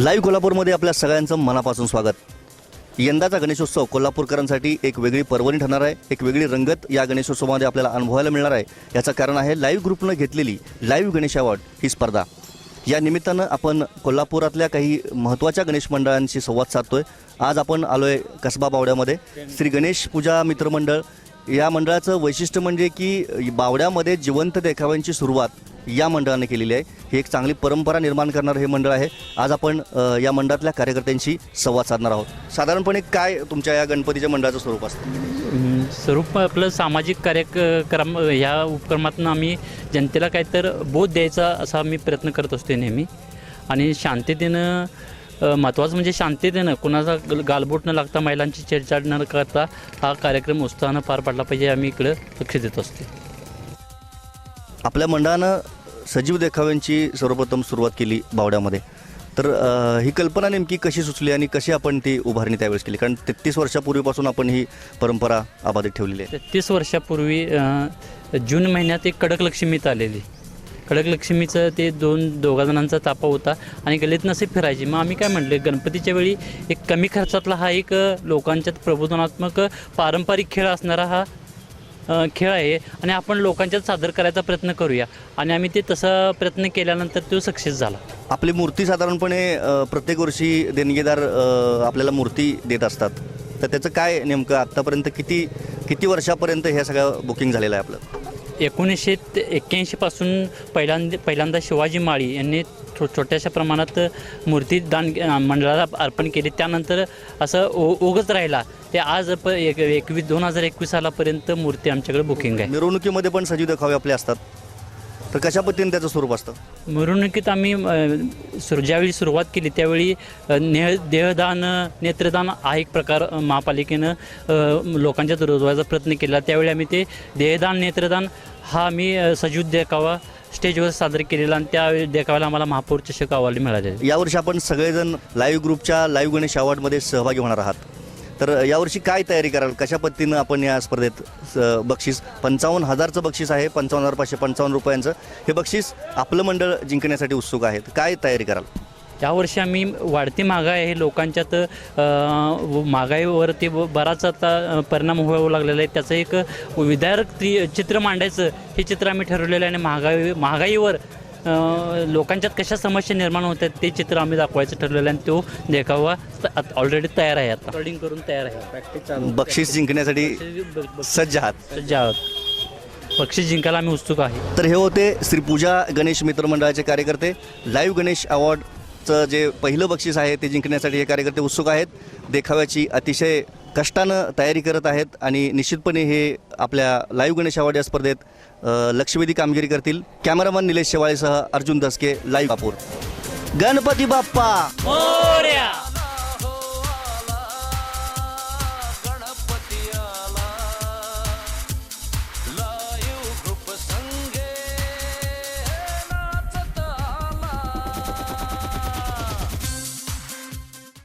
Live कोल्हापूरमध्ये आपल्या सगळ्यांचं मनापासून स्वागत। यंदाचा गणेशोत्सव कोल्हापूरकरांसाठी एक वेगळी पर्वणी ठरणार आहे। एक वेगळी रंगत या गणेशोत्सवामध्ये आपल्याला अनुभवायला मिळणार आहे। याचं कारण आहे लाईव्ह ग्रुपनं घेतलेली लाईव्ह गणेश अवॉर्ड ही स्पर्धा। या निमित्तानं आपण कोल्हापुरातल्या काही महत्त्वाच्या गणेश मंडळांशी संवाद साधतोय। आज आपण आलोय कसबा बावड्यामध्ये श्री गणेश पूजा मित्रमंडळ। या मंडळाचं वैशिष्ट्य म्हणजे की बावड्यामध्ये जिवंत देखाव्यांची सुरुवात या मंडळाने केलेली आहे। ही एक चांगली परंपरा निर्माण करणारं हे मंडळ आहे। आज आपण या मंडळातल्या कार्यकर्त्यांशी संवाद साधणार आहोत। साधारणपणे काय तुमच्या या गणपतीच्या मंडळाचं स्वरूप असतं? स्वरूप आपलं सामाजिक कार्यक्रम ह्या उपक्रमातून आम्ही जनतेला काहीतर बोध द्यायचा असा आम्ही प्रयत्न करत असतो नेहमी। आणि शांततेनं महत्त्वाचं म्हणजे शांततेनं कुणाचा गालबोट न लागता महिलांची छेडछाड न करता हा कार्यक्रम उत्साहानं पार पाडला पाहिजे आम्ही इकडं लक्ष देत असतो। आपल्या मंडळानं सजीव देखाव्यांची सर्वप्रथम सुरुवात केली बावड्यामध्ये। तर ही कल्पना नेमकी कशी सुचली आणि कशी आपण ती उभारणी त्यावेळेस केली? कारण 33 वर्षापूर्वीपासून आपण ही परंपरा अबाधित ठेवलेली आहे। 33 वर्षापूर्वी जून महिन्यात एक कडक लक्ष्मीत आलेली। कडक लक्ष्मीचं ते दोघा जणांचा तापा होता आणि गल्लीत नसे फिरायची। मग आम्ही काय म्हटले, गणपतीच्या वेळी एक कमी खर्चातला हा एक लोकांच्यात प्रबोधनात्मक पारंपरिक खेळ असणारा हा खेळ आहे आणि आपण लोकांच्यात सादर करायचा प्रयत्न करूया। आणि आम्ही ते तसा प्रयत्न केल्यानंतर तो सक्सेस झाला। आपली मूर्ती साधारणपणे प्रत्येक वर्षी देणगीदार आपल्याला मूर्ती देत असतात। तर त्याचं काय नेमकं आत्तापर्यंत किती वर्षापर्यंत हे सगळं बुकिंग झालेलं आहे आपलं? 1981 पासून पहिल्यांदा शिवाजी माळी यांनी छोट्याशा प्रमाणात मूर्ती दान मंडळाला अर्पण केली। त्यानंतर असं ओघच राहिला ते आज 2021 सालापर्यंत मूर्ती आमच्याकडे बुकिंग आहे। मिरवणुकीमध्ये पण सजीव देखावे आपले असतात, तर कशा पद्धतीने त्याचं स्वरूप असतं? मिरवणुकीत आम्ही ज्यावेळी सुरुवात केली त्यावेळी देहदान नेत्रदान हा एक प्रकार महापालिकेनं लोकांच्यात रुजवायचा प्रयत्न केला। त्यावेळी आम्ही ते देहदान नेत्रदान हा आम्ही सजीव देखावा स्टेजवर सादर केलेला आणि त्या देखाव्याला आम्हाला महापौर चषक अवॉर्ड मिळाले। यावर्षी आपण सगळेजण लाईव्ह ग्रुपच्या लाईव्ह गणेश अवॉर्डमध्ये सहभागी होणार आहात। तर यावर्षी काय तयारी कराल? कशा पद्धतीनं आपण या स्पर्धेत बक्षीस 55,000चं बक्षीस आहे, 55,555 रुपयांचं हे बक्षीस आपलं मंडळ जिंकण्यासाठी उत्सुक आहेत। काय तयारी कराल? यावर्षी आम्ही वाढती महागाई हे लोकांच्यात महागाईवरती बराच आता परिणाम व्हावं लागलेला आहे। त्याचं एक विदारक चित्र मांडायचं हे चित्र आम्ही ठरवलेलं आहे। आणि महागाईवर लोकांच्यात कशा समस्या निर्माण होतात ते चित्र आम्ही दाखवायचं ठरलेलं आहे। आणि तो देखावा ऑलरेडी तयार आहे, आता रेकॉर्डिंग करून तयार आहे। प्रॅक्टिस चालू। बक्षीस जिंकण्यासाठी सज्ज आहात? सज्ज आहोत। बक्षीस जिंकायला आम्ही उत्सुक आहे। तर हे होते श्री पूजा गणेश मित्रमंडळाचे कार्यकर्ते। लाईव्ह गणेश अवॉर्डचं जे पहिलं बक्षीस आहे ते जिंकण्यासाठी हे कार्यकर्ते उत्सुक आहेत। देखाव्याची अतिशय कष्टानं तयारी करत आहेत आणि निश्चितपणे हे आपल्या लाईव्ह गणेश अवॉर्ड या स्पर्धेत लक्षवेधी कामगिरी करतील। कॅमेरामन निलेश शेवाळेसह अर्जुन दसके, लाईव्ह कोल्हापूर। गणपती बाप्पा मोरया।